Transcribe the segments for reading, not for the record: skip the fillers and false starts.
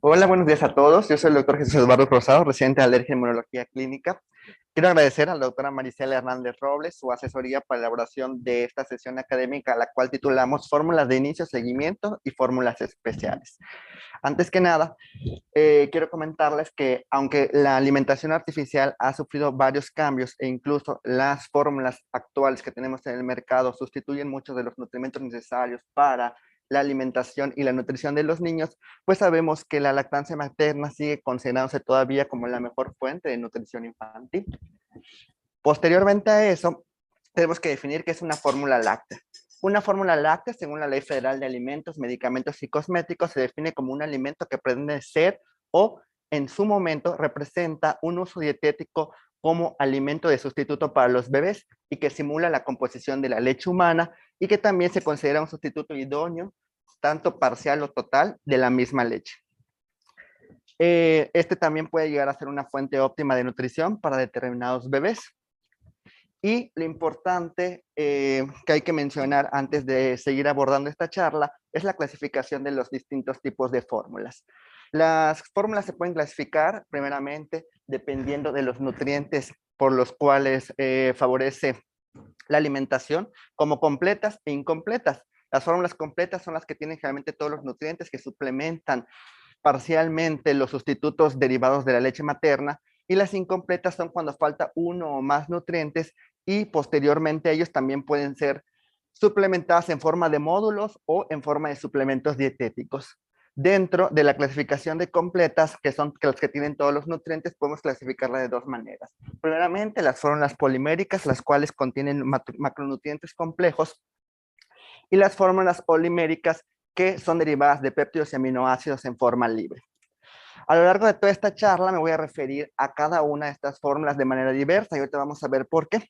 Hola, buenos días a todos. Yo soy el doctor Jesús Eduardo Rosado, residente de Alergia e Inmunología Clínica. Quiero agradecer a la doctora Maricela Hernández Robles su asesoría para la elaboración de esta sesión académica, la cual titulamos Fórmulas de inicio, seguimiento y fórmulas especiales. Antes que nada, quiero comentarles que aunque la alimentación artificial ha sufrido varios cambios e incluso las fórmulas actuales que tenemos en el mercado sustituyen muchos de los nutrientes necesarios para la alimentación y la nutrición de los niños, pues sabemos que la lactancia materna sigue considerándose todavía como la mejor fuente de nutrición infantil. Posteriormente a eso, tenemos que definir qué es una fórmula láctea. Una fórmula láctea, según la Ley Federal de Alimentos, Medicamentos y Cosméticos, se define como un alimento que pretende ser o en su momento representa un uso dietético como alimento de sustituto para los bebés y que simula la composición de la leche humana y que también se considera un sustituto idóneo, tanto parcial o total, de la misma leche. Este también puede llegar a ser una fuente óptima de nutrición para determinados bebés. Y lo importante que hay que mencionar antes de seguir abordando esta charla es la clasificación de los distintos tipos de fórmulas. Las fórmulas se pueden clasificar primeramente dependiendo de los nutrientes por los cuales favorece la alimentación, como completas e incompletas. Las fórmulas completas son las que tienen generalmente todos los nutrientes que suplementan parcialmente los sustitutos derivados de la leche materna, y las incompletas son cuando falta uno o más nutrientes y posteriormente ellos también pueden ser suplementadas en forma de módulos o en forma de suplementos dietéticos. Dentro de la clasificación de completas, que son las que tienen todos los nutrientes, podemos clasificarla de dos maneras. Primeramente, las fórmulas poliméricas, las cuales contienen macronutrientes complejos, y las fórmulas oliméricas, que son derivadas de péptidos y aminoácidos en forma libre. A lo largo de toda esta charla me voy a referir a cada una de estas fórmulas de manera diversa y ahorita vamos a ver por qué.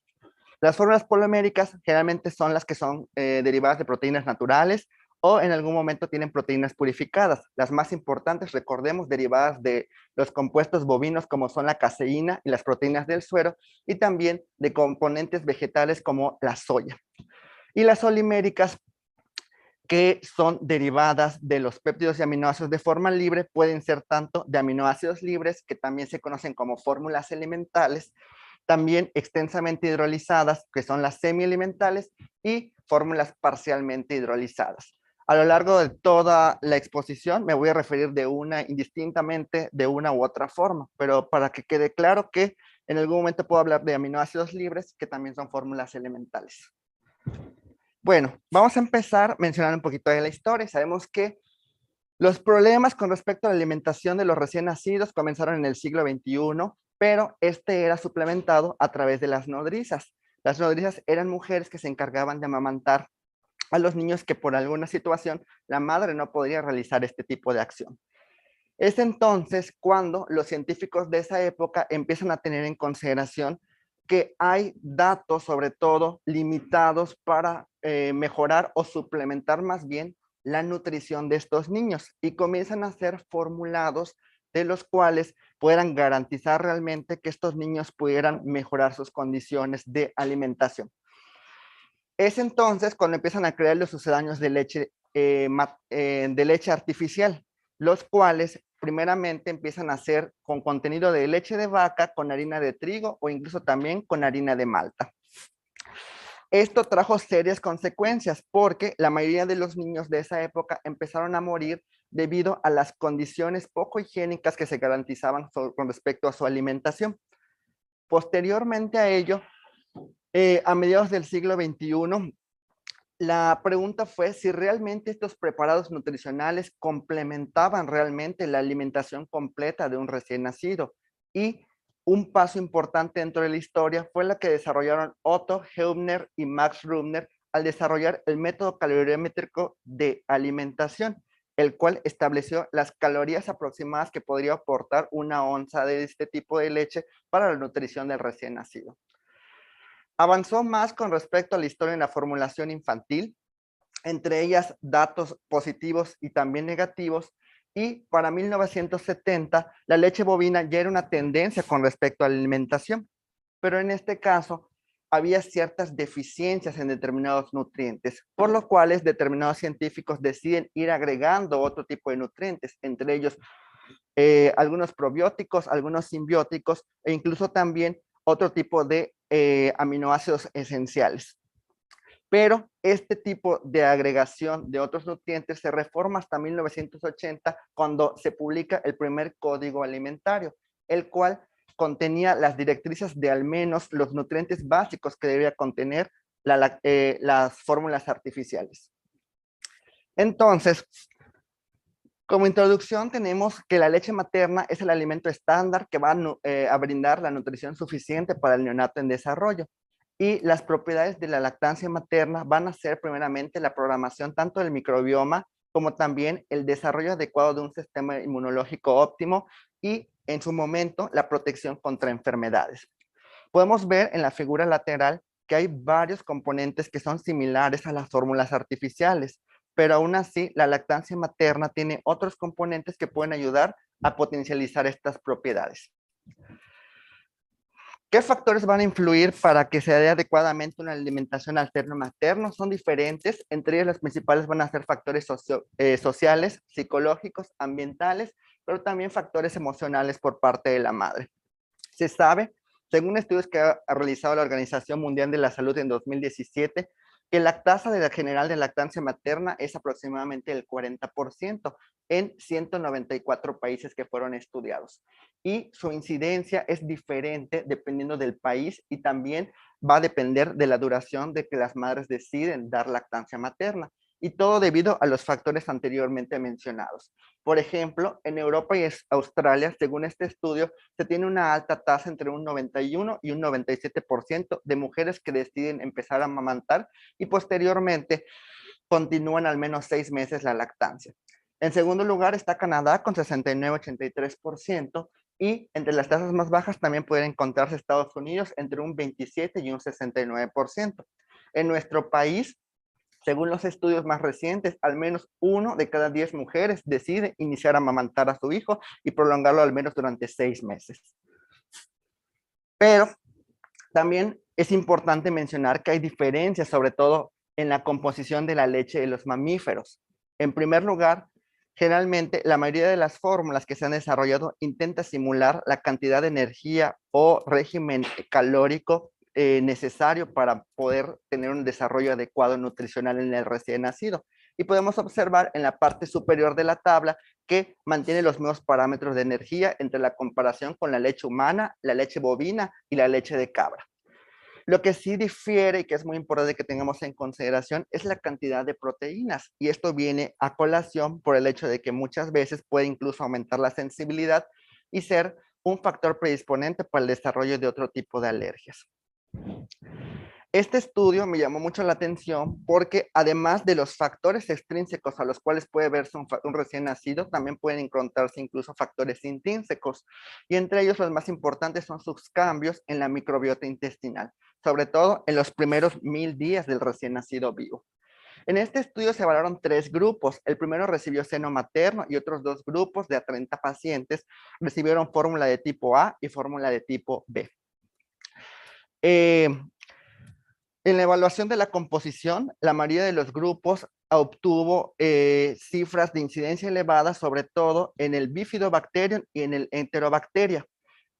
Las fórmulas poliméricas generalmente son las que son derivadas de proteínas naturales o en algún momento tienen proteínas purificadas. Las más importantes, recordemos, derivadas de los compuestos bovinos como son la caseína y las proteínas del suero, y también de componentes vegetales como la soya. Y las oliméricas, que son derivadas de los péptidos y aminoácidos de forma libre, pueden ser tanto de aminoácidos libres, que también se conocen como fórmulas elementales, también extensamente hidrolizadas, que son las semielementales, y fórmulas parcialmente hidrolizadas. A lo largo de toda la exposición me voy a referir de una indistintamente de una u otra forma, pero para que quede claro que en algún momento puedo hablar de aminoácidos libres, que también son fórmulas elementales. Bueno, vamos a empezar mencionando un poquito de la historia. Sabemos que los problemas con respecto a la alimentación de los recién nacidos comenzaron en el siglo XXI, pero este era suplementado a través de las nodrizas. Las nodrizas eran mujeres que se encargaban de amamantar a los niños que por alguna situación la madre no podría realizar este tipo de acción. Es entonces cuando los científicos de esa época empiezan a tener en consideración que hay datos, sobre todo limitados, para mejorar o suplementar más bien la nutrición de estos niños, y comienzan a ser formulados de los cuales puedan garantizar realmente que estos niños pudieran mejorar sus condiciones de alimentación. Es entonces cuando empiezan a crear los sucedáneos de leche artificial, los cuales primeramente empiezan a hacer con contenido de leche de vaca, con harina de trigo o incluso también con harina de malta. Esto trajo serias consecuencias porque la mayoría de los niños de esa época empezaron a morir debido a las condiciones poco higiénicas que se garantizaban con respecto a su alimentación. Posteriormente a ello, a mediados del siglo XXI, la pregunta fue si realmente estos preparados nutricionales complementaban realmente la alimentación completa de un recién nacido. Y un paso importante dentro de la historia fue la que desarrollaron Otto Hübner y Max Rubner al desarrollar el método calorimétrico de alimentación, el cual estableció las calorías aproximadas que podría aportar una onza de este tipo de leche para la nutrición del recién nacido. Avanzó más con respecto a la historia en la formulación infantil, entre ellas datos positivos y también negativos, y para 1970 la leche bovina ya era una tendencia con respecto a la alimentación, pero en este caso había ciertas deficiencias en determinados nutrientes, por lo cual determinados científicos deciden ir agregando otro tipo de nutrientes, entre ellos algunos probióticos, algunos simbióticos e incluso también otro tipo de aminoácidos esenciales. Pero este tipo de agregación de otros nutrientes se reforma hasta 1980 cuando se publica el primer código alimentario, el cual contenía las directrices de al menos los nutrientes básicos que debía contener las fórmulas artificiales. Entonces, como introducción tenemos que la leche materna es el alimento estándar que va a brindar la nutrición suficiente para el neonato en desarrollo. Y las propiedades de la lactancia materna van a ser primeramente la programación tanto del microbioma como también el desarrollo adecuado de un sistema inmunológico óptimo y en su momento la protección contra enfermedades. Podemos ver en la figura lateral que hay varios componentes que son similares a las fórmulas artificiales, pero aún así la lactancia materna tiene otros componentes que pueden ayudar a potencializar estas propiedades. ¿Qué factores van a influir para que se dé adecuadamente una alimentación alterno-materno? Son diferentes, entre ellos los principales van a ser factores sociales, psicológicos, ambientales, pero también factores emocionales por parte de la madre. Se sabe, según estudios que ha realizado la Organización Mundial de la Salud en 2017, que la tasa general de lactancia materna es aproximadamente el 40% en 194 países que fueron estudiados. Y su incidencia es diferente dependiendo del país y también va a depender de la duración de que las madres deciden dar lactancia materna. Y todo debido a los factores anteriormente mencionados. Por ejemplo, en Europa y Australia, según este estudio, se tiene una alta tasa entre un 91 y un 97% de mujeres que deciden empezar a amamantar y posteriormente continúan al menos 6 meses la lactancia. En segundo lugar está Canadá con 69-83% y entre las tasas más bajas también pueden encontrarse Estados Unidos entre un 27 y un 69%. En nuestro país, según los estudios más recientes, al menos 1 de cada 10 mujeres decide iniciar a amamantar a su hijo y prolongarlo al menos durante 6 meses. Pero también es importante mencionar que hay diferencias, sobre todo en la composición de la leche de los mamíferos. En primer lugar, generalmente la mayoría de las fórmulas que se han desarrollado intenta simular la cantidad de energía o régimen calórico necesario para poder tener un desarrollo adecuado nutricional en el recién nacido. Y podemos observar en la parte superior de la tabla que mantiene los mismos parámetros de energía entre la comparación con la leche humana, la leche bovina y la leche de cabra. Lo que sí difiere y que es muy importante que tengamos en consideración es la cantidad de proteínas. Y esto viene a colación por el hecho de que muchas veces puede incluso aumentar la sensibilidad y ser un factor predisponente para el desarrollo de otro tipo de alergias. Este estudio me llamó mucho la atención porque además de los factores extrínsecos a los cuales puede verse un recién nacido, también pueden encontrarse incluso factores intrínsecos. Y entre ellos los más importantes son sus cambios en la microbiota intestinal, sobre todo en los primeros 1000 días del recién nacido vivo. En este estudio se evaluaron 3 grupos. El primero recibió seno materno y otros 2 grupos de a 30 pacientes recibieron fórmula de tipo A y fórmula de tipo B. En la evaluación de la composición, la mayoría de los grupos obtuvo cifras de incidencia elevadas, sobre todo en el Bifidobacterium y en el Enterobacteria,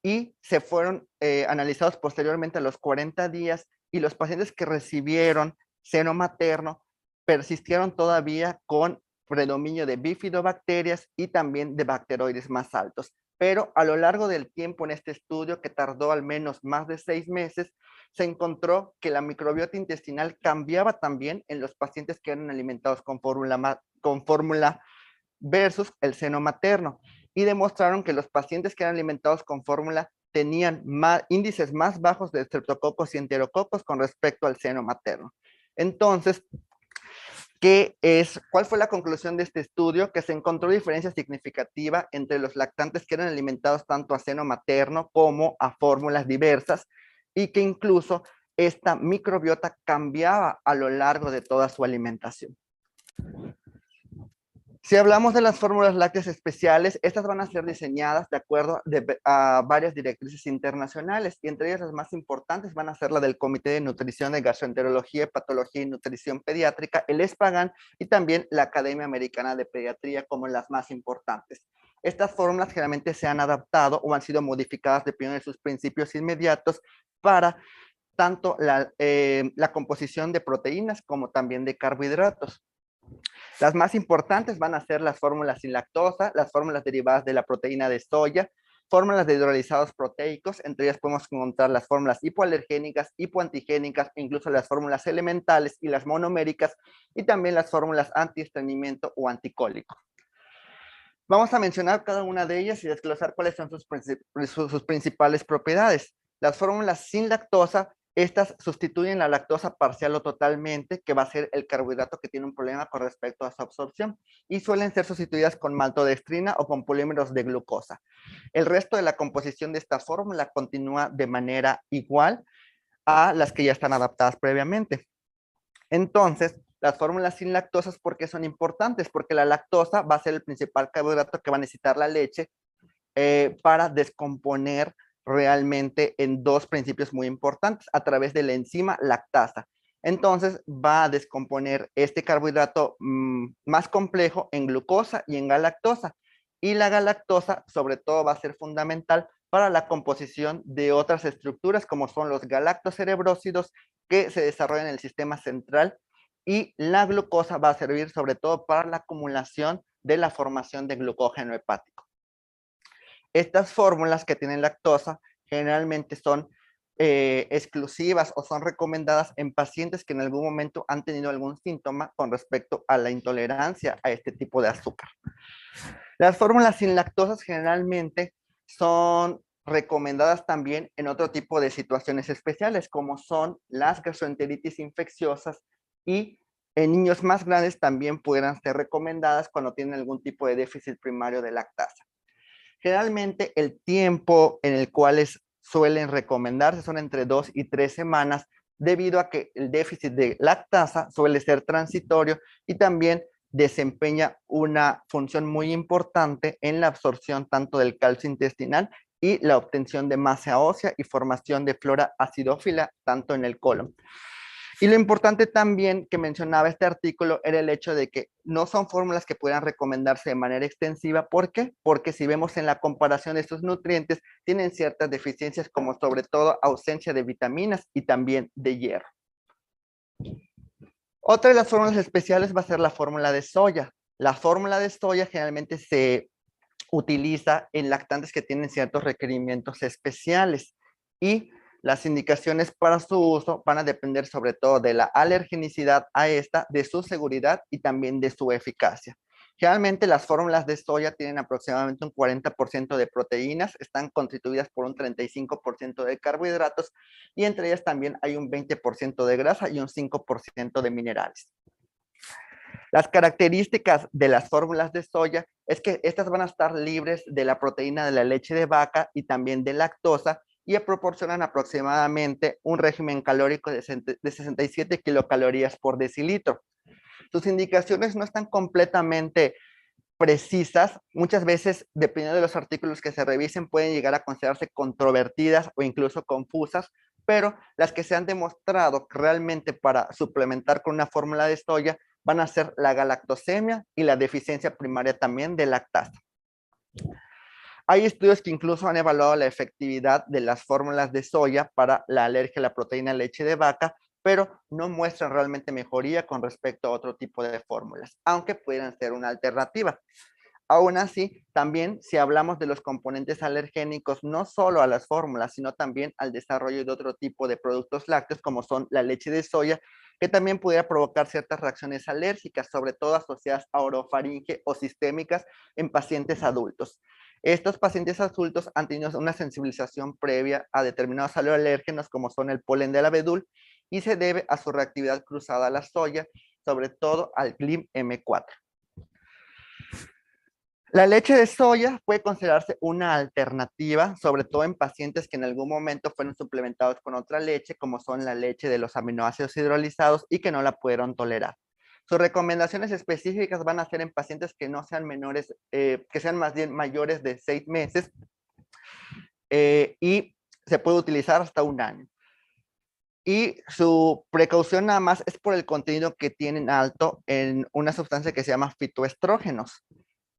y se fueron analizados posteriormente a los 40 días, y los pacientes que recibieron seno materno persistieron todavía con predominio de bifidobacterias y también de bacteroides más altos. Pero a lo largo del tiempo en este estudio, que tardó al menos más de 6 meses, se encontró que la microbiota intestinal cambiaba también en los pacientes que eran alimentados con fórmula versus el seno materno. Y demostraron que los pacientes que eran alimentados con fórmula tenían índices más bajos de streptococos y enterococos con respecto al seno materno. Entonces, ¿cuál fue la conclusión de este estudio? Que se encontró diferencia significativa entre los lactantes que eran alimentados tanto a seno materno como a fórmulas diversas y que incluso esta microbiota cambiaba a lo largo de toda su alimentación. Si hablamos de las fórmulas lácteas especiales, estas van a ser diseñadas de acuerdo a varias directrices internacionales y entre ellas las más importantes van a ser la del Comité de Nutrición de Gastroenterología, Patología y Nutrición Pediátrica, el ESPAGAN y también la Academia Americana de Pediatría como las más importantes. Estas fórmulas generalmente se han adaptado o han sido modificadas dependiendo de sus principios inmediatos para tanto la composición de proteínas como también de carbohidratos. Las más importantes van a ser las fórmulas sin lactosa, las fórmulas derivadas de la proteína de soya, fórmulas de hidrolizados proteicos, entre ellas podemos encontrar las fórmulas hipoalergénicas, hipoantigénicas, e incluso las fórmulas elementales y las monoméricas, y también las fórmulas antiestreñimiento o anticólico. Vamos a mencionar cada una de ellas y desglosar cuáles son sus principales propiedades. Las fórmulas sin lactosa, estas sustituyen la lactosa parcial o totalmente, que va a ser el carbohidrato que tiene un problema con respecto a su absorción, y suelen ser sustituidas con maltodextrina o con polímeros de glucosa. El resto de la composición de esta fórmula continúa de manera igual a las que ya están adaptadas previamente. Entonces, las fórmulas sin lactosas, ¿por qué son importantes? Porque la lactosa va a ser el principal carbohidrato que va a necesitar la leche para descomponer realmente en dos principios muy importantes a través de la enzima lactasa. Entonces va a descomponer este carbohidrato más complejo en glucosa y en galactosa. Y la galactosa sobre todo va a ser fundamental para la composición de otras estructuras como son los galactocerebrósidos que se desarrollan en el sistema central, y la glucosa va a servir sobre todo para la acumulación de la formación de glucógeno hepático. Estas fórmulas que tienen lactosa generalmente son exclusivas o son recomendadas en pacientes que en algún momento han tenido algún síntoma con respecto a la intolerancia a este tipo de azúcar. Las fórmulas sin lactosas generalmente son recomendadas también en otro tipo de situaciones especiales, como son las gastroenteritis infecciosas, y en niños más grandes también pueden ser recomendadas cuando tienen algún tipo de déficit primario de lactasa. Generalmente el tiempo en el cual suelen recomendarse son entre 2 y 3 semanas, debido a que el déficit de lactasa suele ser transitorio y también desempeña una función muy importante en la absorción tanto del calcio intestinal y la obtención de masa ósea y formación de flora acidófila tanto en el colon. Y lo importante también que mencionaba este artículo era el hecho de que no son fórmulas que puedan recomendarse de manera extensiva. ¿Por qué? Porque si vemos en la comparación de estos nutrientes, tienen ciertas deficiencias como sobre todo ausencia de vitaminas y también de hierro. Otra de las fórmulas especiales va a ser la fórmula de soya. La fórmula de soya generalmente se utiliza en lactantes que tienen ciertos requerimientos especiales, y las indicaciones para su uso van a depender sobre todo de la alergenicidad a esta, de su seguridad y también de su eficacia. Generalmente las fórmulas de soya tienen aproximadamente un 40% de proteínas, están constituidas por un 35% de carbohidratos, y entre ellas también hay un 20% de grasa y un 5% de minerales. Las características de las fórmulas de soya es que estas van a estar libres de la proteína de la leche de vaca y también de lactosa, y proporcionan aproximadamente un régimen calórico de 67 kilocalorías por decilitro. Sus indicaciones no están completamente precisas. Muchas veces, dependiendo de los artículos que se revisen, pueden llegar a considerarse controvertidas o incluso confusas, pero las que se han demostrado realmente para suplementar con una fórmula de soya van a ser la galactosemia y la deficiencia primaria también de lactasa. Hay estudios que incluso han evaluado la efectividad de las fórmulas de soya para la alergia a la proteína leche de vaca, pero no muestran realmente mejoría con respecto a otro tipo de fórmulas, aunque pudieran ser una alternativa. Aún así, también si hablamos de los componentes alergénicos, no solo a las fórmulas, sino también al desarrollo de otro tipo de productos lácteos, como son la leche de soya, que también pudiera provocar ciertas reacciones alérgicas, sobre todo asociadas a orofaringe o sistémicas en pacientes adultos. Estos pacientes adultos han tenido una sensibilización previa a determinados alergenos, como son el polen del abedul, y se debe a su reactividad cruzada a la soya, sobre todo al GLIM-M4. La leche de soya puede considerarse una alternativa, sobre todo en pacientes que en algún momento fueron suplementados con otra leche, como son la leche de los aminoácidos hidrolizados y que no la pudieron tolerar. Sus recomendaciones específicas van a ser en pacientes que no sean menores, que sean más bien mayores de 6 meses, y se puede utilizar hasta 1 año. Y su precaución nada más es por el contenido que tienen alto en una sustancia que se llama fitoestrógenos.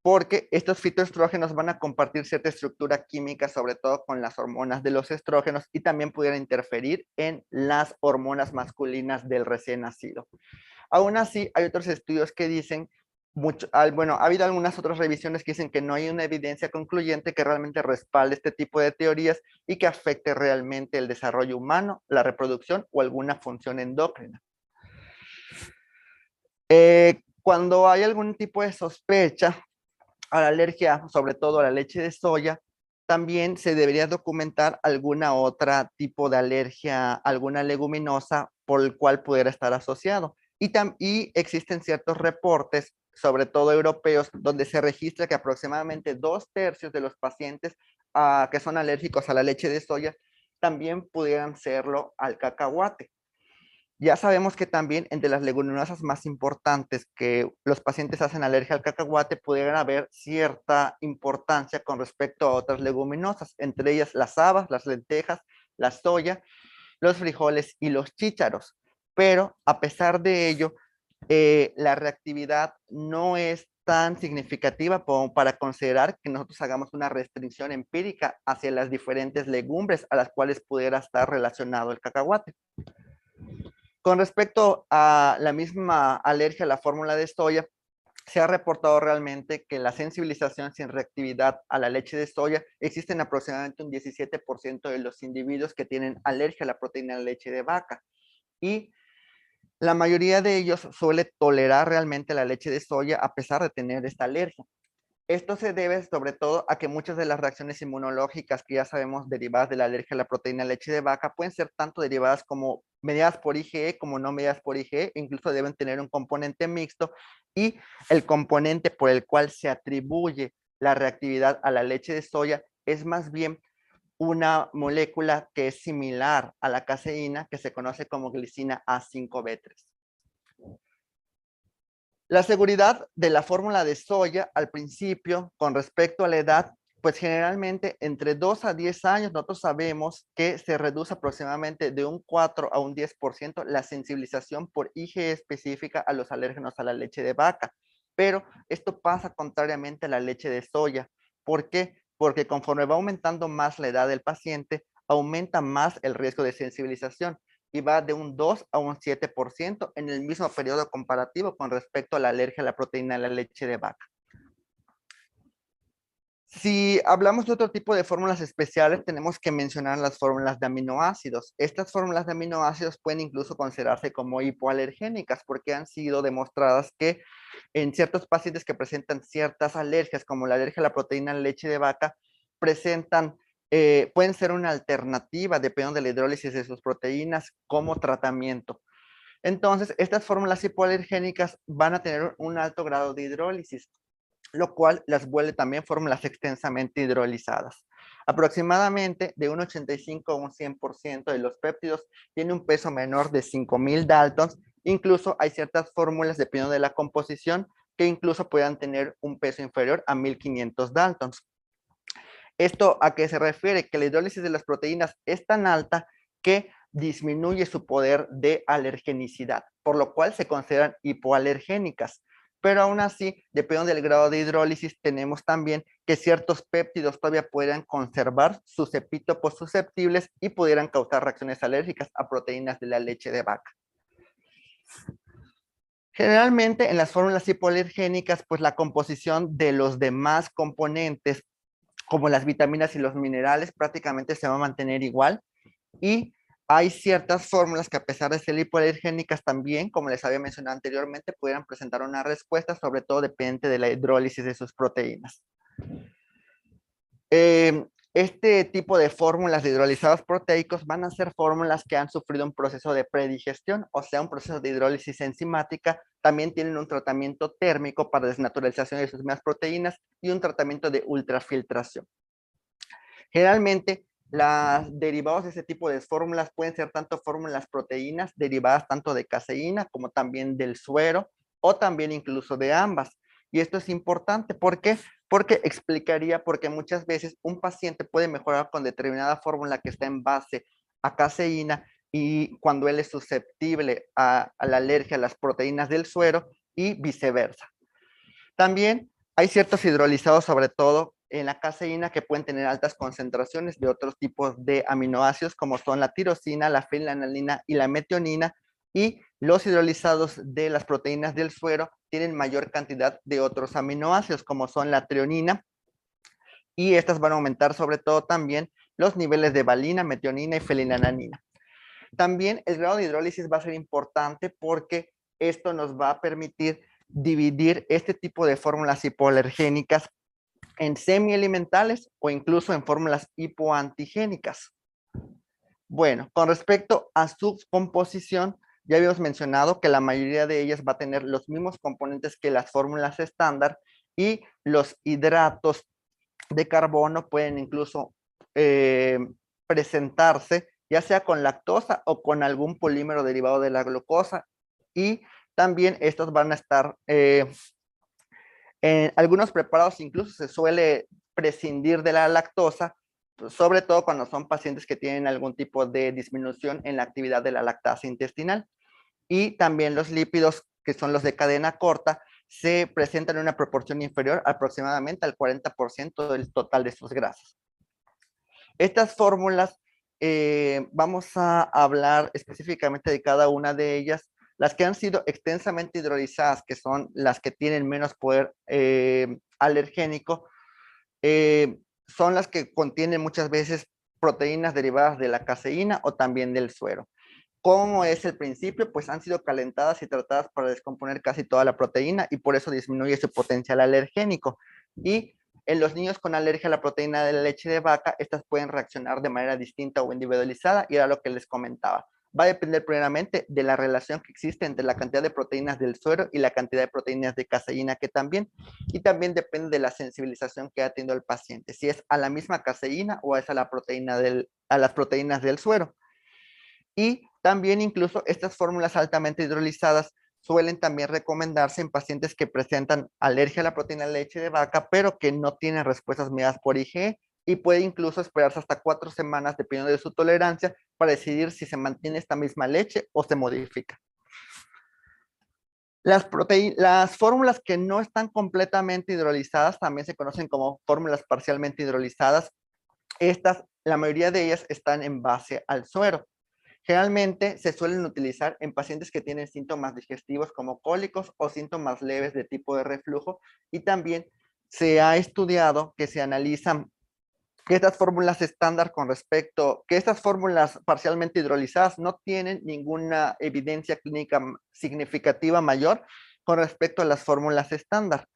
porque estos fitoestrógenos van a compartir cierta estructura química, sobre todo con las hormonas de los estrógenos, y también pudieran interferir en las hormonas masculinas del recién nacido. Aún así, hay otros estudios que dicen, bueno, ha habido algunas otras revisiones que dicen que no hay una evidencia concluyente que realmente respalde este tipo de teorías y que afecte realmente el desarrollo humano, la reproducción o alguna función endocrina. Cuando hay algún tipo de sospecha a la alergia, sobre todo a la leche de soya, también se debería documentar alguna otra tipo de alergia, alguna leguminosa por el cual pudiera estar asociado. Y existen ciertos reportes, sobre todo europeos, donde se registra que aproximadamente 2/3 de los pacientes que son alérgicos a la leche de soya también pudieran serlo al cacahuate. Ya sabemos que también entre las leguminosas más importantes que los pacientes hacen alergia al cacahuate pudieran haber cierta importancia con respecto a otras leguminosas, entre ellas las habas, las lentejas, la soya, los frijoles y los chícharos. Pero a pesar de ello, la reactividad no es tan significativa como para considerar que nosotros hagamos una restricción empírica hacia las diferentes legumbres a las cuales pudiera estar relacionado el cacahuate. Con respecto a la misma alergia a la fórmula de soya, se ha reportado realmente que la sensibilización sin reactividad a la leche de soya existe en aproximadamente un 17% de los individuos que tienen alergia a la proteína de leche de vaca. Y la mayoría de ellos suele tolerar realmente la leche de soya a pesar de tener esta alergia. Esto se debe sobre todo a que muchas de las reacciones inmunológicas que ya sabemos derivadas de la alergia a la proteína de leche de vaca pueden ser tanto derivadas como mediadas por IgE como no mediadas por IgE, incluso deben tener un componente mixto, y el componente por el cual se atribuye la reactividad a la leche de soya es más bien una molécula que es similar a la caseína, que se conoce como glicina A5B3. La seguridad de la fórmula de soya al principio, con respecto a la edad, pues generalmente entre 2 a 10 años nosotros sabemos que se reduce aproximadamente de un 4 a un 10% la sensibilización por IgE específica a los alérgenos a la leche de vaca. Pero esto pasa contrariamente a la leche de soya. ¿Por qué? Porque conforme va aumentando más la edad del paciente, aumenta más el riesgo de sensibilización y va de un 2 a un 7% en el mismo periodo comparativo con respecto a la alergia a la proteína de la leche de vaca. Si hablamos de otro tipo de fórmulas especiales, tenemos que mencionar las fórmulas de aminoácidos. Estas fórmulas de aminoácidos pueden incluso considerarse como hipoalergénicas porque han sido demostradas que en ciertos pacientes que presentan ciertas alergias, como la alergia a la proteína de la leche de vaca, pueden ser una alternativa, dependiendo de la hidrólisis de sus proteínas, como tratamiento. Entonces, estas fórmulas hipoalergénicas van a tener un alto grado de hidrólisis, lo cual las vuelve también fórmulas extensamente hidrolizadas. Aproximadamente de un 85 a un 100% de los péptidos tiene un peso menor de 5000 Daltons. Incluso hay ciertas fórmulas, dependiendo de la composición, que incluso puedan tener un peso inferior a 1500 Daltons. ¿Esto a qué se refiere? Que la hidrólisis de las proteínas es tan alta que disminuye su poder de alergenicidad, por lo cual se consideran hipoalergénicas. Pero aún así, dependiendo del grado de hidrólisis, tenemos también que ciertos péptidos todavía puedan conservar sus epítopos susceptibles y pudieran causar reacciones alérgicas a proteínas de la leche de vaca. Generalmente en las fórmulas hipoalergénicas, pues la composición de los demás componentes como las vitaminas y los minerales, prácticamente se va a mantener igual. Y hay ciertas fórmulas que a pesar de ser hipoalergénicas también, como les había mencionado anteriormente, pudieran presentar una respuesta, sobre todo dependiente de la hidrólisis de sus proteínas. Este tipo de fórmulas de hidrolizados proteicos van a ser fórmulas que han sufrido un proceso de predigestión, o sea, un proceso de hidrólisis enzimática. También tienen un tratamiento térmico para desnaturalización de sus mismas proteínas y un tratamiento de ultrafiltración. Generalmente, los derivados de este tipo de fórmulas pueden ser tanto fórmulas proteínas derivadas tanto de caseína como también del suero o también incluso de ambas. Y esto es importante, ¿por qué? Porque explicaría por qué muchas veces un paciente puede mejorar con determinada fórmula que está en base a caseína y cuando él es susceptible a la alergia a las proteínas del suero y viceversa. También Hay ciertos hidrolizados, sobre todo en la caseína, que pueden tener altas concentraciones de otros tipos de aminoácidos, como son la tirosina, la fenilalanina y la metionina, y los hidrolizados de las proteínas del suero tienen mayor cantidad de otros aminoácidos, como son la treonina, y estas van a aumentar sobre todo también los niveles de valina, metionina y fenilalanina. También el grado de hidrólisis va a ser importante porque esto nos va a permitir dividir este tipo de fórmulas hipoalergénicas en semielementales o incluso en fórmulas hipoantigénicas. Bueno, con respecto a su composición, ya habíamos mencionado que la mayoría de ellas va a tener los mismos componentes que las fórmulas estándar y los hidratos de carbono pueden incluso eh, presentarse ya sea con lactosa o con algún polímero derivado de la glucosa, y también estos van a estar en algunos preparados, incluso se suele prescindir de la lactosa, sobre todo cuando son pacientes que tienen algún tipo de disminución en la actividad de la lactasa intestinal. Y también los lípidos, que son los de cadena corta, se presentan en una proporción inferior aproximadamente al 40% del total de sus grasas. Estas fórmulas, vamos a hablar específicamente de cada una de ellas. Las que han sido extensamente hidrolizadas, que son las que tienen menos poder alergénico, son las que contienen muchas veces proteínas derivadas de la caseína o también del suero. ¿Cómo es el principio? Pues han sido calentadas y tratadas para descomponer casi toda la proteína y por eso disminuye su potencial alergénico. Y en los niños con alergia a la proteína de la leche de vaca, estas pueden reaccionar de manera distinta o individualizada, y era lo que les comentaba. Va a depender primeramente de la relación que existe entre la cantidad de proteínas del suero y la cantidad de proteínas de caseína que también, y también depende de la sensibilización que ha tenido el paciente, si es a la misma caseína o es a la proteína a las proteínas del suero. Y también incluso estas fórmulas altamente hidrolizadas suelen también recomendarse en pacientes que presentan alergia a la proteína de leche de vaca, pero que no tienen respuestas mediadas por IgE, y puede incluso esperarse hasta 4 semanas, dependiendo de su tolerancia, para decidir si se mantiene esta misma leche o se modifica. Las fórmulas que no están completamente hidrolizadas también se conocen como fórmulas parcialmente hidrolizadas. Estas, la mayoría de ellas están en base al suero. Generalmente se suelen utilizar en pacientes que tienen síntomas digestivos como cólicos o síntomas leves de tipo de reflujo, y también se ha estudiado que se analizan que estas fórmulas estándar con respecto, que estas fórmulas parcialmente hidrolizadas no tienen ninguna evidencia clínica significativa mayor con respecto a las fórmulas estándar.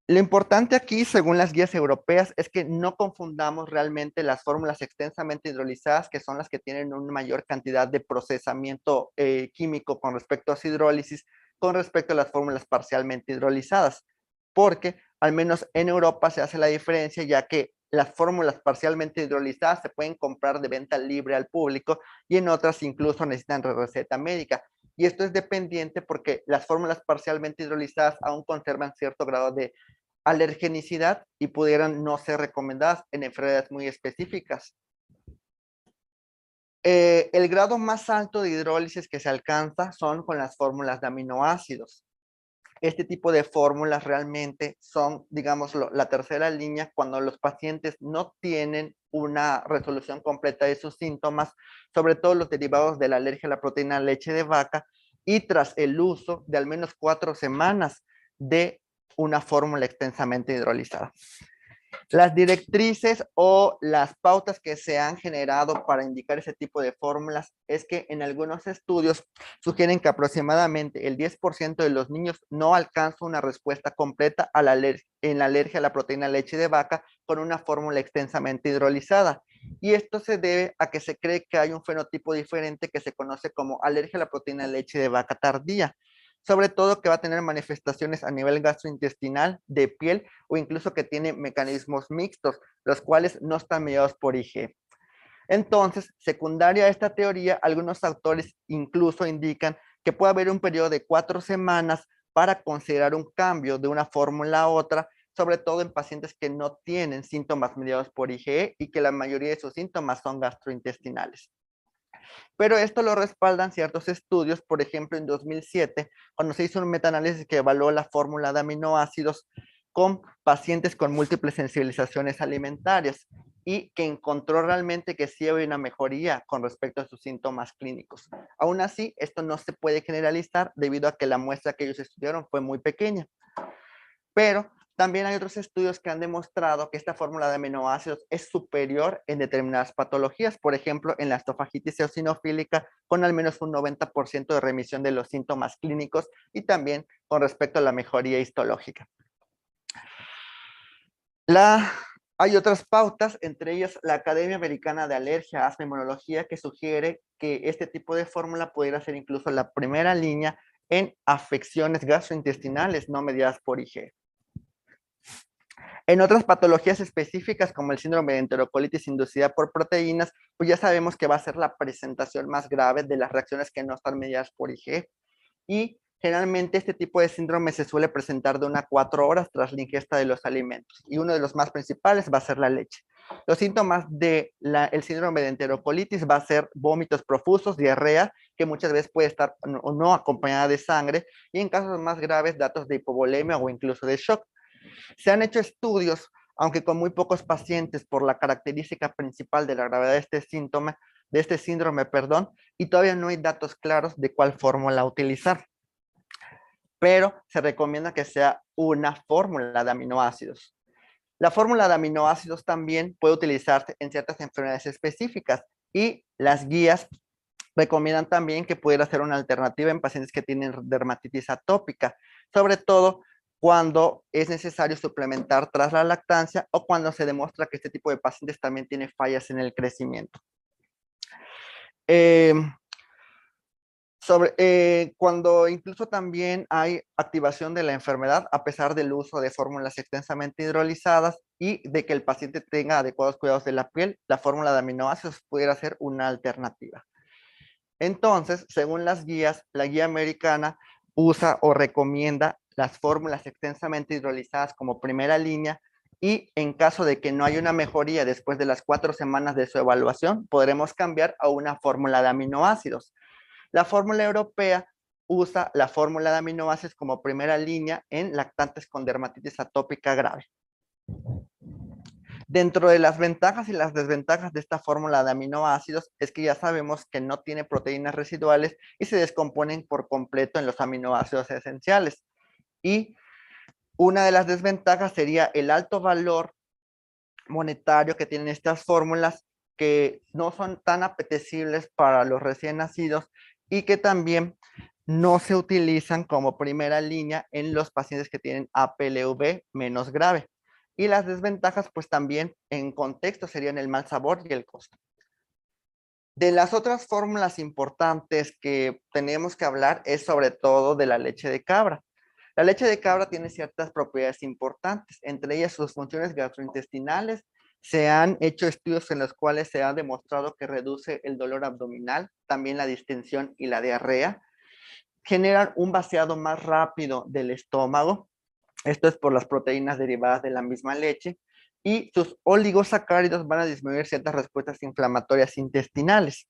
Lo importante aquí, según las guías europeas, es que no confundamos realmente las fórmulas extensamente hidrolizadas, que son las que tienen una mayor cantidad de procesamiento químico con respecto a su hidrólisis, con respecto a las fórmulas parcialmente hidrolizadas, porque al menos en Europa se hace la diferencia, ya que las fórmulas parcialmente hidrolizadas se pueden comprar de venta libre al público, y en otras incluso necesitan receta médica. Y esto es dependiente porque las fórmulas parcialmente hidrolizadas aún conservan cierto grado de alergenicidad y pudieran no ser recomendadas en enfermedades muy específicas. El grado más alto de hidrólisis que se alcanza son con las fórmulas de aminoácidos. Este tipo de fórmulas realmente son, digamos, la tercera línea cuando los pacientes no tienen una resolución completa de sus síntomas, sobre todo los derivados de la alergia a la proteína leche de vaca, y tras el uso de al menos 4 semanas de una fórmula extensamente hidrolizada. Las directrices o las pautas que se han generado para indicar ese tipo de fórmulas es que en algunos estudios sugieren que aproximadamente el 10% de los niños no alcanza una respuesta completa a en la alergia a la proteína leche de vaca con una fórmula extensamente hidrolizada. Y esto se debe a que se cree que hay un fenotipo diferente que se conoce como alergia a la proteína leche de vaca tardía, sobre todo que va a tener manifestaciones a nivel gastrointestinal, de piel, o incluso que tiene mecanismos mixtos, los cuales no están mediados por IgE. Entonces, secundaria a esta teoría, algunos autores incluso indican que puede haber un periodo de 4 semanas para considerar un cambio de una fórmula a otra, sobre todo en pacientes que no tienen síntomas mediados por IgE y que la mayoría de sus síntomas son gastrointestinales. Pero esto lo respaldan ciertos estudios, por ejemplo, en 2007, cuando se hizo un metaanálisis que evaluó la fórmula de aminoácidos con pacientes con múltiples sensibilizaciones alimentarias y que encontró realmente que sí había una mejoría con respecto a sus síntomas clínicos. Aún así, esto no se puede generalizar debido a que la muestra que ellos estudiaron fue muy pequeña. Pero también hay otros estudios que han demostrado que esta fórmula de aminoácidos es superior en determinadas patologías, por ejemplo, en la estofagitis eosinofílica, con al menos un 90% de remisión de los síntomas clínicos y también con respecto a la mejoría histológica. Hay otras pautas, entre ellas la Academia Americana de Alergia, Asma y Inmunología, que sugiere que este tipo de fórmula pudiera ser incluso la primera línea en afecciones gastrointestinales no mediadas por IgE. En otras patologías específicas, como el síndrome de enterocolitis inducida por proteínas, pues ya sabemos que va a ser la presentación más grave de las reacciones que no están mediadas por IgE. Y generalmente este tipo de síndrome se suele presentar de 1 a 4 horas tras la ingesta de los alimentos. Y uno de los más principales va a ser la leche. Los síntomas del síndrome de enterocolitis va a ser vómitos profusos, diarrea, que muchas veces puede estar o no acompañada de sangre, y en casos más graves, datos de hipovolemia o incluso de shock. Se han hecho estudios, aunque con muy pocos pacientes, por la característica principal de la gravedad de este síntoma, de este síndrome, perdón, y todavía no hay datos claros de cuál fórmula utilizar. Pero se recomienda que sea una fórmula de aminoácidos. La fórmula de aminoácidos también puede utilizarse en ciertas enfermedades específicas y las guías recomiendan también que pudiera ser una alternativa en pacientes que tienen dermatitis atópica, sobre todo cuando es necesario suplementar tras la lactancia o cuando se demuestra que este tipo de pacientes también tiene fallas en el crecimiento. Cuando incluso también hay activación de la enfermedad a pesar del uso de fórmulas extensamente hidrolizadas y de que el paciente tenga adecuados cuidados de la piel, la fórmula de aminoácidos pudiera ser una alternativa. Entonces, según las guías, la guía americana usa o recomienda las fórmulas extensamente hidrolizadas como primera línea y en caso de que no haya una mejoría después de las 4 semanas de su evaluación, podremos cambiar a una fórmula de aminoácidos. La fórmula europea usa la fórmula de aminoácidos como primera línea en lactantes con dermatitis atópica grave. Dentro de las ventajas y las desventajas de esta fórmula de aminoácidos es que ya sabemos que no tiene proteínas residuales y se descomponen por completo en los aminoácidos esenciales. Y una de las desventajas sería el alto valor monetario que tienen estas fórmulas, que no son tan apetecibles para los recién nacidos y que también no se utilizan como primera línea en los pacientes que tienen APLV menos grave. Y las desventajas, pues también en contexto serían el mal sabor y el costo. De las otras fórmulas importantes que tenemos que hablar es sobre todo de la leche de cabra. La leche de cabra tiene ciertas propiedades importantes, entre ellas sus funciones gastrointestinales. Se han hecho estudios en los cuales se ha demostrado que reduce el dolor abdominal, también la distensión y la diarrea. Generan un vaciado más rápido del estómago. Esto es por las proteínas derivadas de la misma leche. Y sus oligosacáridos van a disminuir ciertas respuestas inflamatorias intestinales.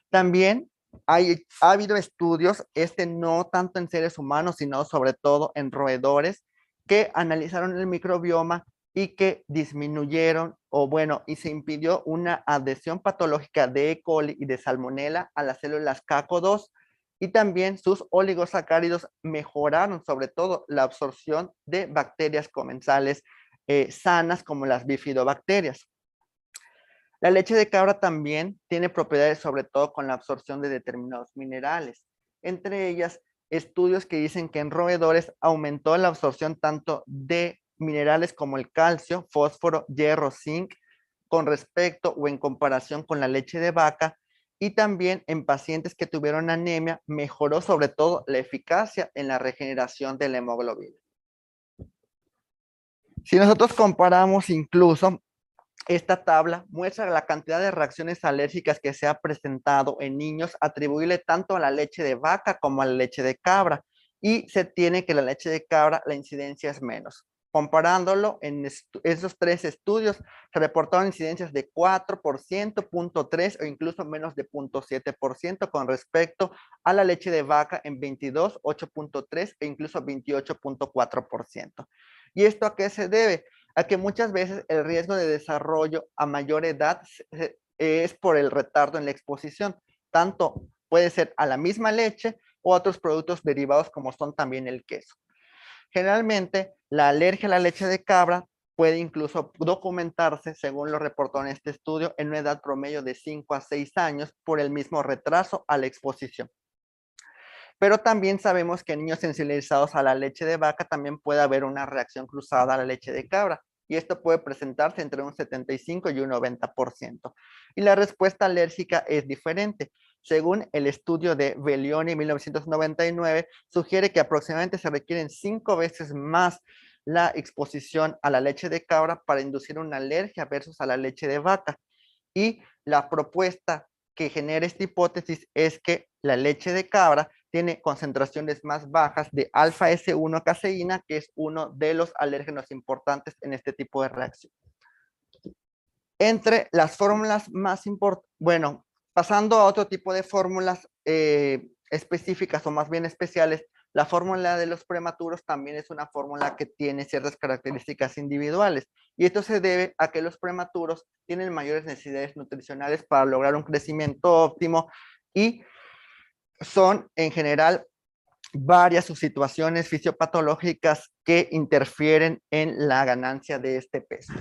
También ha habido estudios, no tanto en seres humanos, sino sobre todo en roedores, que analizaron el microbioma y que disminuyeron, y se impidió una adhesión patológica de E. coli y de Salmonella a las células CACO2, y también sus oligosacáridos mejoraron sobre todo la absorción de bacterias comensales sanas como las bifidobacterias. La leche de cabra también tiene propiedades sobre todo con la absorción de determinados minerales. Entre ellas, estudios que dicen que en roedores aumentó la absorción tanto de minerales como el calcio, fósforo, hierro, zinc, con respecto o en comparación con la leche de vaca, y también en pacientes que tuvieron anemia, mejoró sobre todo la eficacia en la regeneración de la hemoglobina. Si nosotros comparamos incluso esta tabla muestra la cantidad de reacciones alérgicas que se ha presentado en niños atribuible tanto a la leche de vaca como a la leche de cabra. Y se tiene que la leche de cabra, la incidencia es menos. Comparándolo, en esos 3 estudios se reportaron incidencias de 4%, 0.3 o incluso menos de 0.7% con respecto a la leche de vaca en 22, 8.3 e incluso 28.4%. ¿Y esto a qué se debe? A que muchas veces el riesgo de desarrollo a mayor edad es por el retardo en la exposición. Tanto puede ser a la misma leche o a otros productos derivados como son también el queso. Generalmente, la alergia a la leche de cabra puede incluso documentarse, según lo reportó en este estudio, en una edad promedio de 5 a 6 años por el mismo retraso a la exposición. Pero también sabemos que en niños sensibilizados a la leche de vaca también puede haber una reacción cruzada a la leche de cabra, y esto puede presentarse entre un 75 y un 90%. Y la respuesta alérgica es diferente. Según el estudio de Bellioni en 1999, sugiere que aproximadamente se requieren 5 veces más la exposición a la leche de cabra para inducir una alergia versus a la leche de vaca. Y la propuesta que genera esta hipótesis es que la leche de cabra tiene concentraciones más bajas de alfa S1 caseína, que es uno de los alérgenos importantes en este tipo de reacción. Entre las fórmulas más importantes, bueno, pasando a otro tipo de fórmulas específicas o más bien especiales, la fórmula de los prematuros también es una fórmula que tiene ciertas características individuales, y esto se debe a que los prematuros tienen mayores necesidades nutricionales para lograr un crecimiento óptimo, y son en general varias situaciones fisiopatológicas que interfieren en la ganancia de este peso.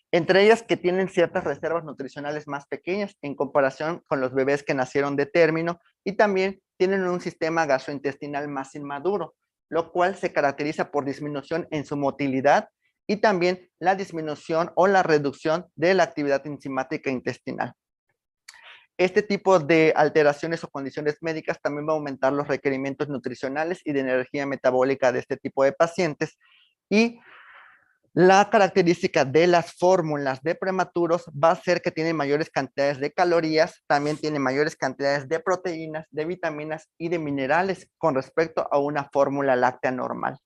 Entre ellas que tienen ciertas reservas nutricionales más pequeñas en comparación con los bebés que nacieron de término, y también tienen un sistema gastrointestinal más inmaduro, lo cual se caracteriza por disminución en su motilidad y también la disminución o la reducción de la actividad enzimática intestinal. Este tipo de alteraciones o condiciones médicas también va a aumentar los requerimientos nutricionales y de energía metabólica de este tipo de pacientes, y la característica de las fórmulas de prematuros va a ser que tienen mayores cantidades de calorías, también tienen mayores cantidades de proteínas, de vitaminas y de minerales con respecto a una fórmula láctea normal.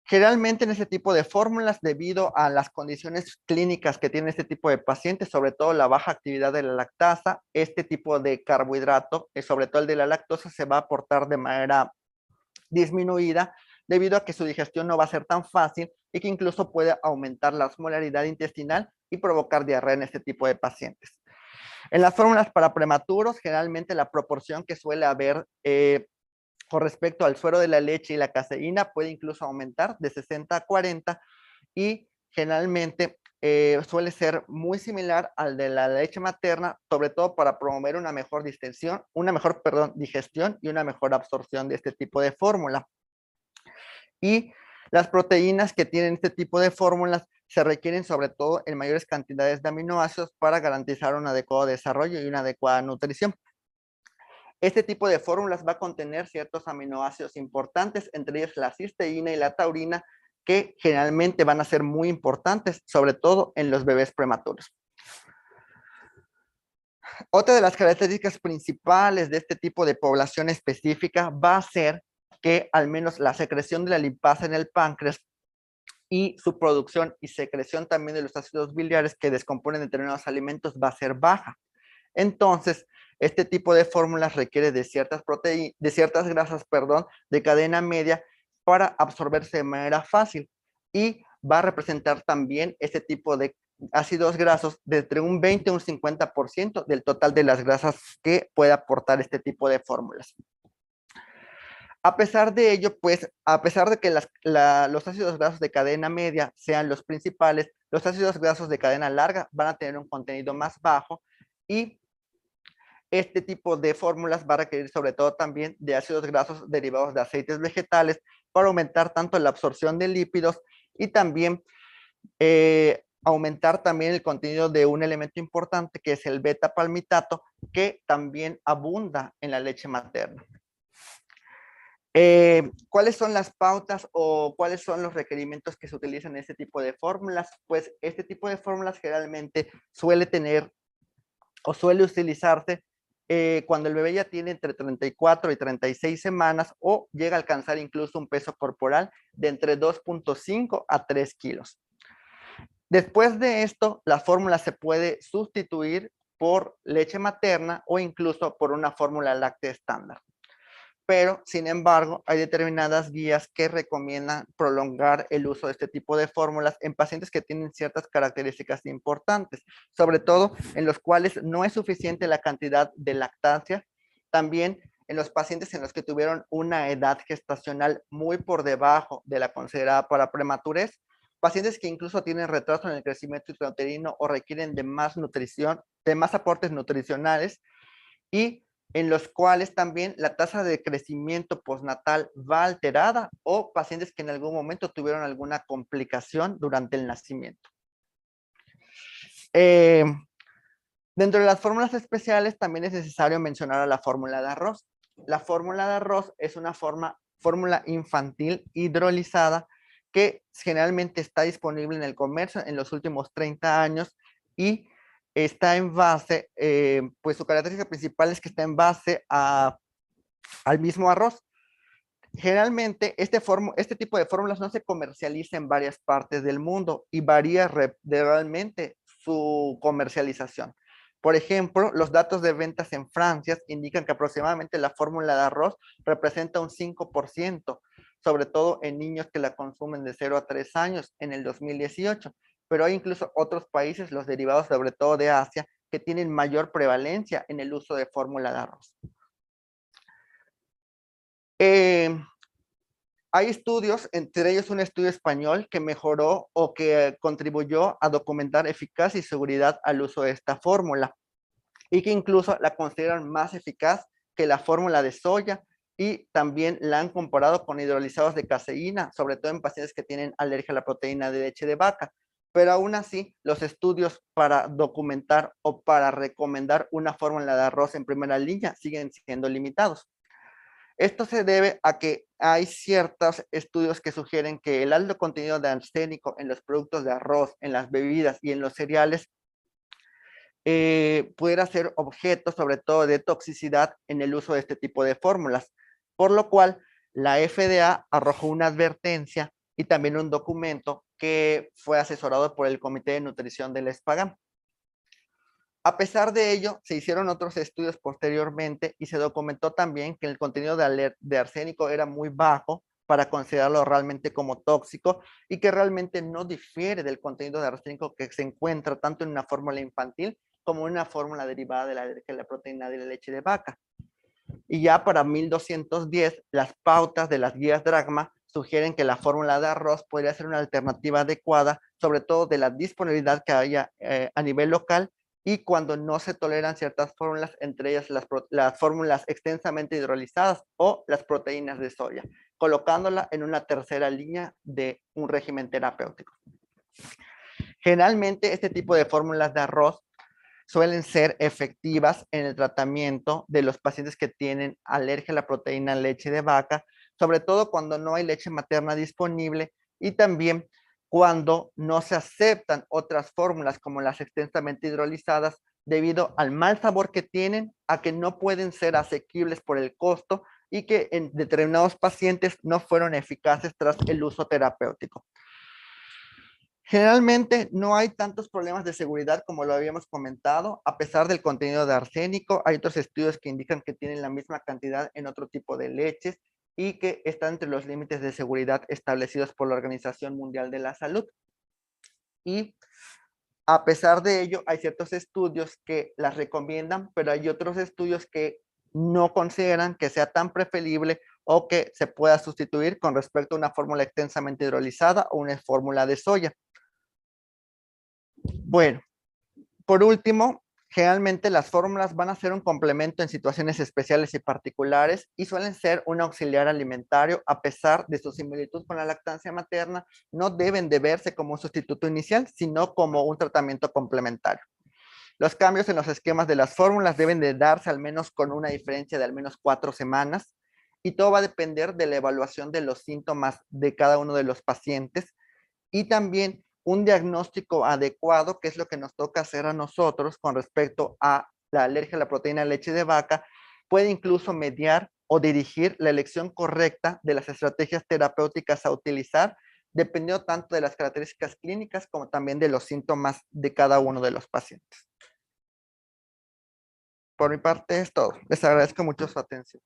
Generalmente en este tipo de fórmulas, debido a las condiciones clínicas que tiene este tipo de pacientes, sobre todo la baja actividad de la lactasa, este tipo de carbohidrato, sobre todo el de la lactosa, se va a aportar de manera disminuida debido a que su digestión no va a ser tan fácil y que incluso puede aumentar la osmolaridad intestinal y provocar diarrea en este tipo de pacientes. En las fórmulas para prematuros, generalmente la proporción que suele haber con respecto al suero de la leche y la caseína puede incluso aumentar de 60 a 40, y generalmente suele ser muy similar al de la leche materna, sobre todo para promover una mejor digestión y una mejor absorción de este tipo de fórmula. Y las proteínas que tienen este tipo de fórmulas se requieren sobre todo en mayores cantidades de aminoácidos para garantizar un adecuado desarrollo y una adecuada nutrición. Este tipo de fórmulas va a contener ciertos aminoácidos importantes, entre ellos la cisteína y la taurina, que generalmente van a ser muy importantes, sobre todo en los bebés prematuros. Otra de las características principales de este tipo de población específica va a ser que al menos la secreción de la lipasa en el páncreas y su producción y secreción también de los ácidos biliares que descomponen determinados alimentos va a ser baja. Entonces, este tipo de fórmulas requiere de ciertas grasas, de cadena media para absorberse de manera fácil, y va a representar también este tipo de ácidos grasos de entre un 20 a un 50% del total de las grasas que puede aportar este tipo de fórmulas. A pesar de ello, pues, a pesar de que los ácidos grasos de cadena media sean los principales, los ácidos grasos de cadena larga van a tener un contenido más bajo, y este tipo de fórmulas va a requerir sobre todo también de ácidos grasos derivados de aceites vegetales para aumentar tanto la absorción de lípidos y también aumentar también el contenido de un elemento importante que es el beta palmitato, que también abunda en la leche materna. ¿Cuáles son las pautas o cuáles son los requerimientos que se utilizan en este tipo de fórmulas? Pues este tipo de fórmulas generalmente suele tener o suele utilizarse cuando el bebé ya tiene entre 34 y 36 semanas o llega a alcanzar incluso un peso corporal de entre 2.5 a 3 kilos. Después de esto, la fórmula se puede sustituir por leche materna o incluso por una fórmula láctea estándar. Pero, sin embargo, hay determinadas guías que recomiendan prolongar el uso de este tipo de fórmulas en pacientes que tienen ciertas características importantes, sobre todo en los cuales no es suficiente la cantidad de lactancia, también en los pacientes en los que tuvieron una edad gestacional muy por debajo de la considerada para prematurez, pacientes que incluso tienen retraso en el crecimiento intrauterino o requieren de más nutrición, de más aportes nutricionales, y en los cuales también la tasa de crecimiento postnatal va alterada o pacientes que en algún momento tuvieron alguna complicación durante el nacimiento. Dentro de las fórmulas especiales también es necesario mencionar a la fórmula de arroz. La fórmula de arroz es una fórmula infantil hidrolizada que generalmente está disponible en el comercio en los últimos 30 años y está en base, pues su característica principal es que está en base al mismo arroz. Generalmente este tipo de fórmulas no se comercializa en varias partes del mundo y varía realmente su comercialización. Por ejemplo, los datos de ventas en Francia indican que aproximadamente la fórmula de arroz representa un 5%, sobre todo en niños que la consumen de 0 a 3 años en el 2018. Pero hay incluso otros países, los derivados sobre todo de Asia, que tienen mayor prevalencia en el uso de fórmula de arroz. Hay estudios, entre ellos un estudio español que mejoró o que contribuyó a documentar eficacia y seguridad al uso de esta fórmula y que incluso la consideran más eficaz que la fórmula de soya y también la han comparado con hidrolizados de caseína, sobre todo en pacientes que tienen alergia a la proteína de leche de vaca. Pero aún así, los estudios para documentar o para recomendar una fórmula de arroz en primera línea siguen siendo limitados. Esto se debe a que hay ciertos estudios que sugieren que el alto contenido de arsénico en los productos de arroz, en las bebidas y en los cereales pudiera ser objeto sobre todo de toxicidad en el uso de este tipo de fórmulas, por lo cual la FDA arrojó una advertencia y también un documento que fue asesorado por el Comité de Nutrición del SPAGAM. A pesar de ello, se hicieron otros estudios posteriormente y se documentó también que el contenido de arsénico era muy bajo para considerarlo realmente como tóxico y que realmente no difiere del contenido de arsénico que se encuentra tanto en una fórmula infantil como en una fórmula derivada de la proteína de la leche de vaca. Y ya para 1210, las pautas de las guías Dragma sugieren que la fórmula de arroz podría ser una alternativa adecuada, sobre todo de la disponibilidad que haya a nivel local y cuando no se toleran ciertas fórmulas, entre ellas las fórmulas extensamente hidrolizadas o las proteínas de soya, colocándola en una tercera línea de un régimen terapéutico. Generalmente este tipo de fórmulas de arroz suelen ser efectivas en el tratamiento de los pacientes que tienen alergia a la proteína leche de vaca, sobre todo cuando no hay leche materna disponible y también cuando no se aceptan otras fórmulas como las extensamente hidrolizadas debido al mal sabor que tienen, a que no pueden ser asequibles por el costo y que en determinados pacientes no fueron eficaces tras el uso terapéutico. Generalmente no hay tantos problemas de seguridad como lo habíamos comentado, a pesar del contenido de arsénico. Hay otros estudios que indican que tienen la misma cantidad en otro tipo de leches y que están entre los límites de seguridad establecidos por la Organización Mundial de la Salud. Y a pesar de ello, hay ciertos estudios que las recomiendan, pero hay otros estudios que no consideran que sea tan preferible o que se pueda sustituir con respecto a una fórmula extensamente hidrolizada o una fórmula de soya. Bueno, por último, generalmente las fórmulas van a ser un complemento en situaciones especiales y particulares y suelen ser un auxiliar alimentario a pesar de su similitud con la lactancia materna, no deben de verse como un sustituto inicial, sino como un tratamiento complementario. Los cambios en los esquemas de las fórmulas deben de darse al menos con una diferencia de al menos 4 semanas y todo va a depender de la evaluación de los síntomas de cada uno de los pacientes y también un diagnóstico adecuado, que es lo que nos toca hacer a nosotros con respecto a la alergia a la proteína de leche de vaca, puede incluso mediar o dirigir la elección correcta de las estrategias terapéuticas a utilizar, dependiendo tanto de las características clínicas como también de los síntomas de cada uno de los pacientes. Por mi parte es todo. Les agradezco mucho su atención.